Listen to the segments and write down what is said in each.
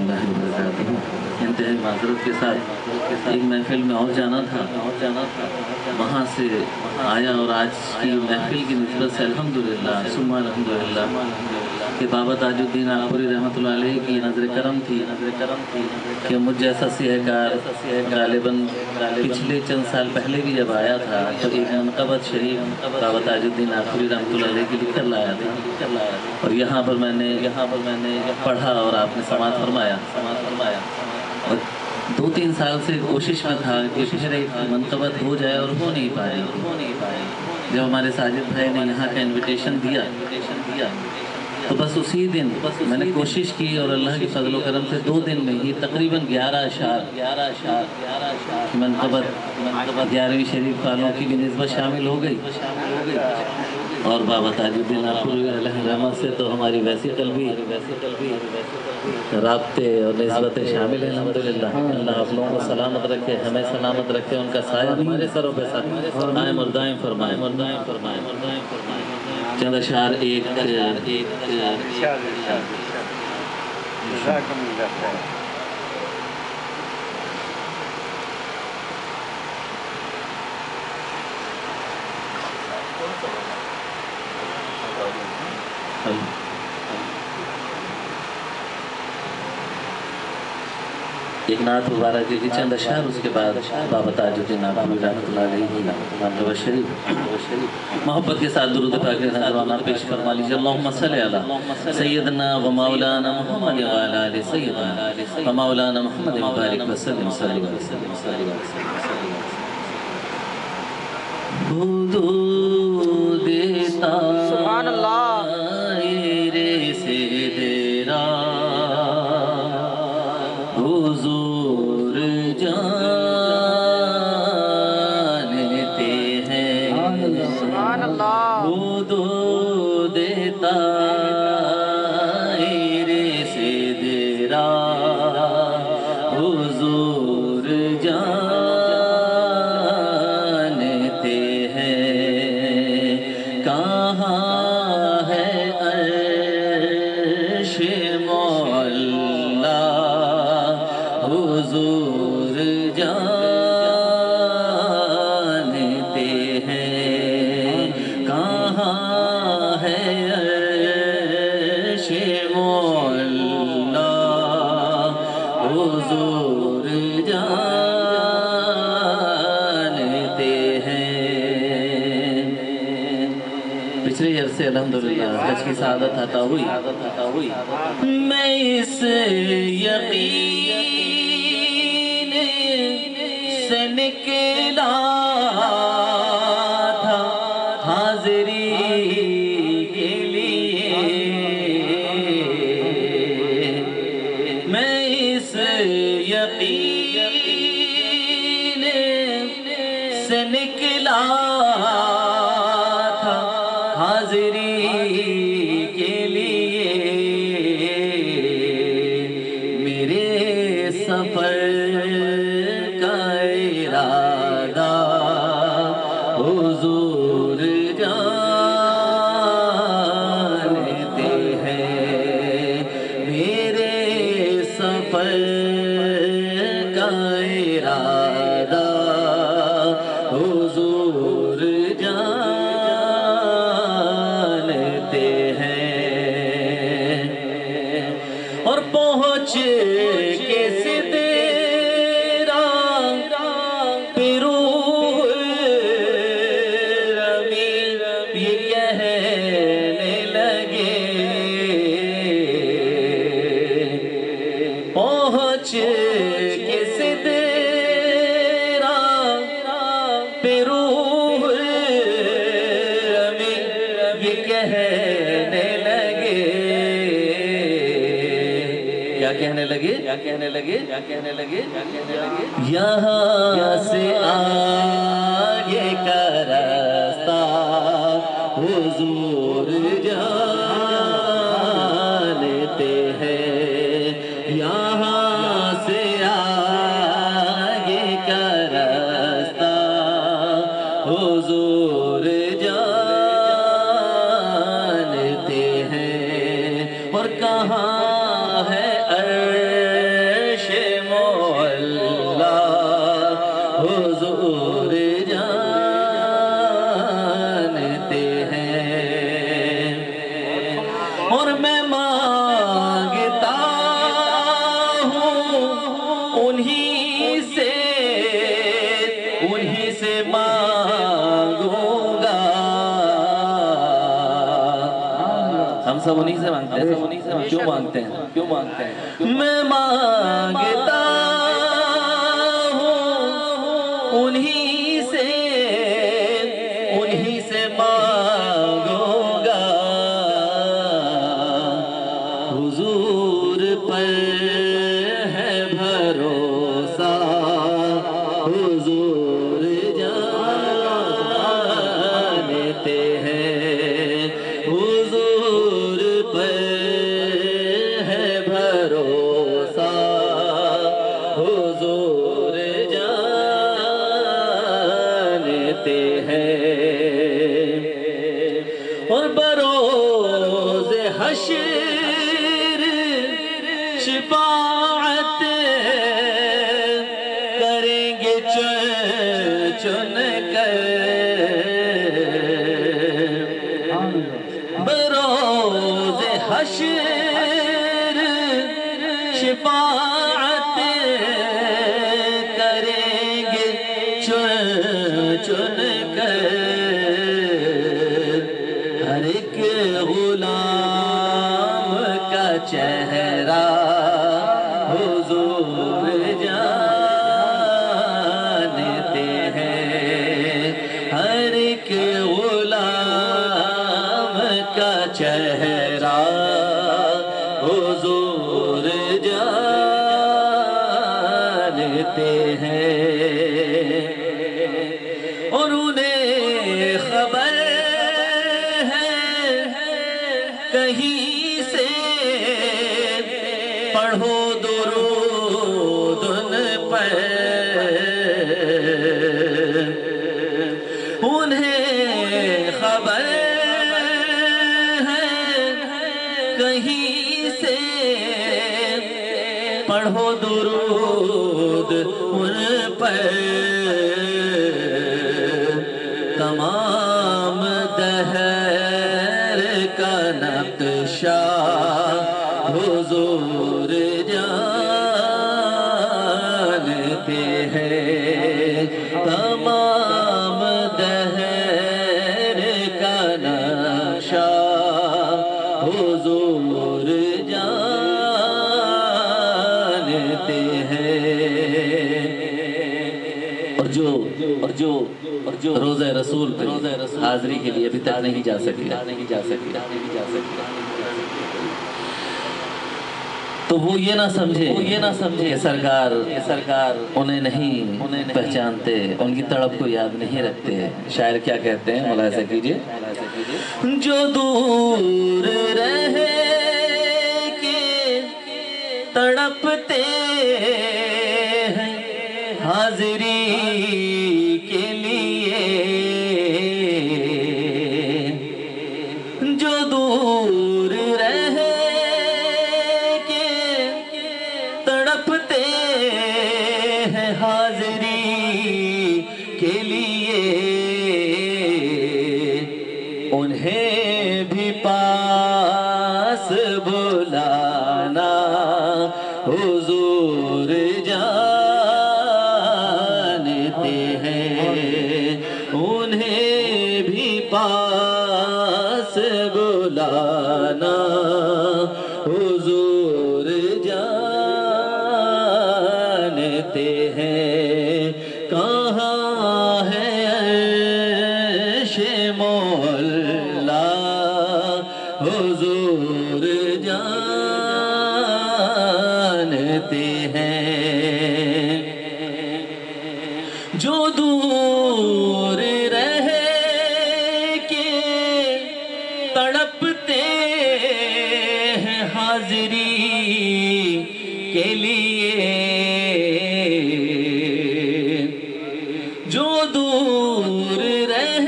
اللہ وبرکاتہ۔ انتہائی معذرت کے ساتھ ایک محفل میں اور جانا تھا، وہاں سے آیا اور آج کی محفل کی نسبت سے الحمدللہ ثم الحمدللہ کہ بابا تاج الدین آغوری رحمۃ اللہ علیہ کی نظر کرم تھی کہ مجھ جیسا سیاہ کار غالباً پچھلے چند سال پہلے بھی جب آیا تھا تو ایک منقبت شریف بابا تاج الدین آغوری رحمۃ اللہ علیہ کی لکھ کر لایا تھا، اور یہاں پر میں نے پڑھا اور آپ نے سماعت فرمایا، اور 2-3 سال سے کوشش میں تھا کہ پھر ایک منقبت ہو جائے اور ہو نہیں پائی۔ جب ہمارے ساجد بھائی نے یہاں کا انویٹیشن دیا تو بس اسی دن میں نے کوشش کی اور اللہ کی فضل و کرم سے 2 دن میں ہی تقریباً 11 اشعار منقبت 11ویں شریف والوں کی بھی نسبت شامل ہو گئی، اور بابا تاج الدین آغوری علیہ رحمت سے تو ہماری ویسی قلبی رابطے اور نسبتیں شامل ہیں الحمدللہ۔ اللہ آپ لوگوں کو سلامت رکھے، ہمیں سلامت رکھے، ان کا سایہ ہمارے سروں پہ قائم اور دائم فرمائے۔ چند اشعار ایک نعت مبارک کی چند اشعار، اس کے بعد بابا تاج الدین آغوری رحمۃ اللہ علیہ کی منقبت شریف محبت کے ساتھ درود پاک نذرانہ پیش فرما لیجیے۔ اللہم صلی علی سیدنا و مولانا محمد و علی آل سیدنا و مولانا محمد مبارک وسلم صلی اللہ علیہ وسلم۔ حدود سبحان اللہ تائرے سے دیرا حضور جانتے ہیں، سبحان اللہ حدود تائرے سے دیرا حضور جانتے ہیں، کہاں ہے عرش مولا حضور جانتے ہیں، کہاں ہے عرش مولا حضور جانتے ہیں۔ پچھلے عرصے الحمدللہ حج کی سعادت عطا ہوئی، میں اس یقین سے نکلا تھا حاضری کے لیے، میں اس یقین سے نکلا تھا حاضری کے لیے، میرے سفر کا ارادہ حضور جانتے ہیں، میرے سفر کا ارادہ حضور جانتے ہیں، اور پہنچ کے سدرا پہ روح رمی یہ کہنے لگے، پہنچ کے سدرا پہ روح رمی یہ کہنے لگے، کیا کہنے لگے؟ یہاں سے آگے کا راستہ حضور جانتے ہیں، یہاں سے آگے کا راستہ حضور جانتے ہیں، اور کہاں ہے ہم سب انہی سے مانگتے ہیں، کیوں مانگتے ہیں؟ میں مانگتا ہوں انہی سے مانگوں گا، حضور پر ہے بھروسہ، حضور جانتے ہیں، حضور پر ہے بھروسہ، حضور جانتے ہیں، اور بروز حشر شفاعت کریں گے چن کر، بروز حشر شفاعت کریں گے چن کر، ہر ایک غلام کا چہرہ حضور جانتے ہیں، ہر ایک غلام کا چہرہ حضور جانتے ہیں، اور انہیں خبر ہے کہیں سے پڑھو درود ان پر، انہیں خبر ہے کہیں سے پڑھو درود ان پر، تمام دہر کا نقشہ حضور جانتے ہیں، تمام دہر کا نقشہ حضور جانتے ہیں، اور جو روزہ رسول پہ حاضری کے لیے ابھی تک نہیں جا سکے، تو وہ یہ نہ سمجھے کہ سرکار انہیں نہیں پہچانتے، ان کی تڑپ کو یاد نہیں رکھتے۔ شاعر کیا کہتے ہیں، ملاحظہ کیجئے، جو دور رہ کے تڑپتے ہیں حاضری کے لیے، جو دور رہ کے تڑپتے ہیں حاضری کے لیے، انہیں بھی پاس بلانا حضور جانتے ہیں، انہیں بھی پاس بلانا حضور جانتے ہیں، کہاں ہے عرش مولا حضور جانتے ہیں، جو دور رہ کے تڑپتے ہیں حاضری کے لیے، جو دور رہ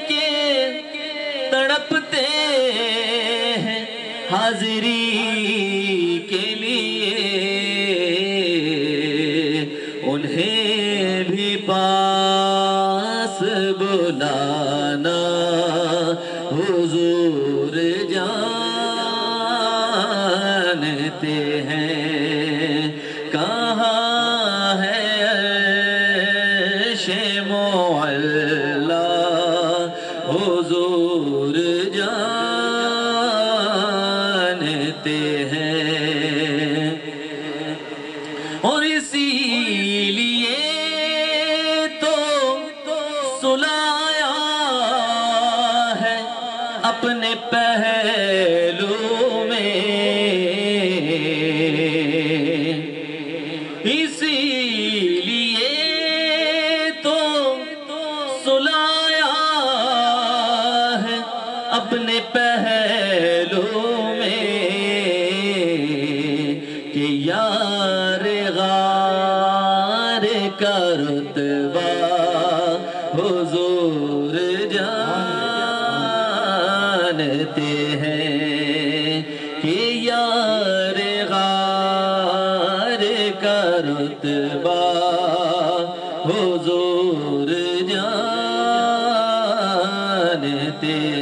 کے تڑپتے ہیں حاضری کے لیے، انہیں بھی پاس بلانا حضور جانتے ہیں، کہاں ہے عرش معلا حضور جانتے کہ یار غار کا رتبہ حضور جانتے ہیں، کہ یار غار کا رتبہ حضور جانتے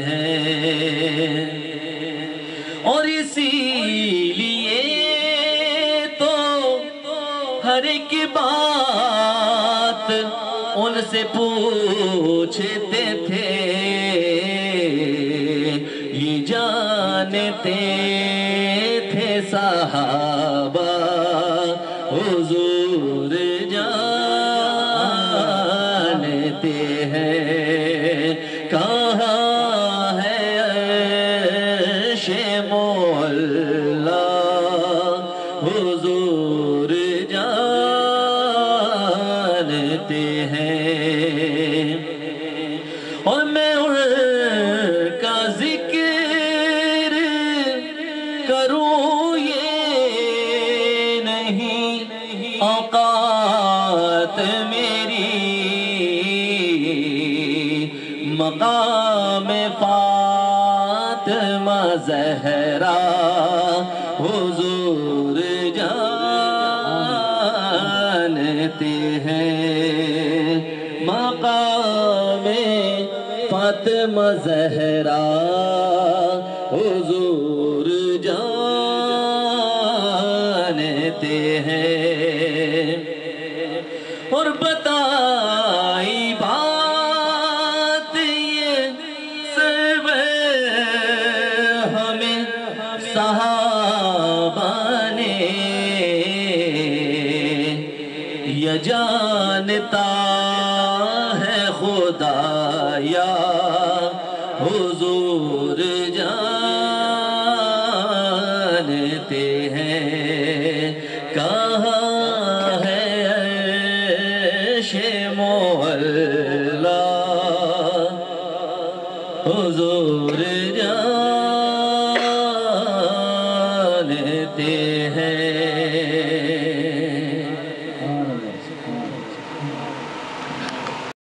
ہیں، اور اسی لیے تو ہر ایک بات ان سے پوچھتے تھے، یہ جانتے تھے صحابہ حضور جانتے ہیں، کہاں ہے عرش معلا حضور جانتے ہیں، اور میں ان کا ذکر کروں یہ نہیں اوقات میری، مقام فاطمہ زہرا حضور جانتے ہیں، مقام فاطمہ زہرا حضور جانتے ہیں، اور بتائی بات یہ سب ہمیں صحابہ نے، یہ جانتا ہے خدا یا حضور جانتے ہیں، کہاں ہے عرش معلا حضور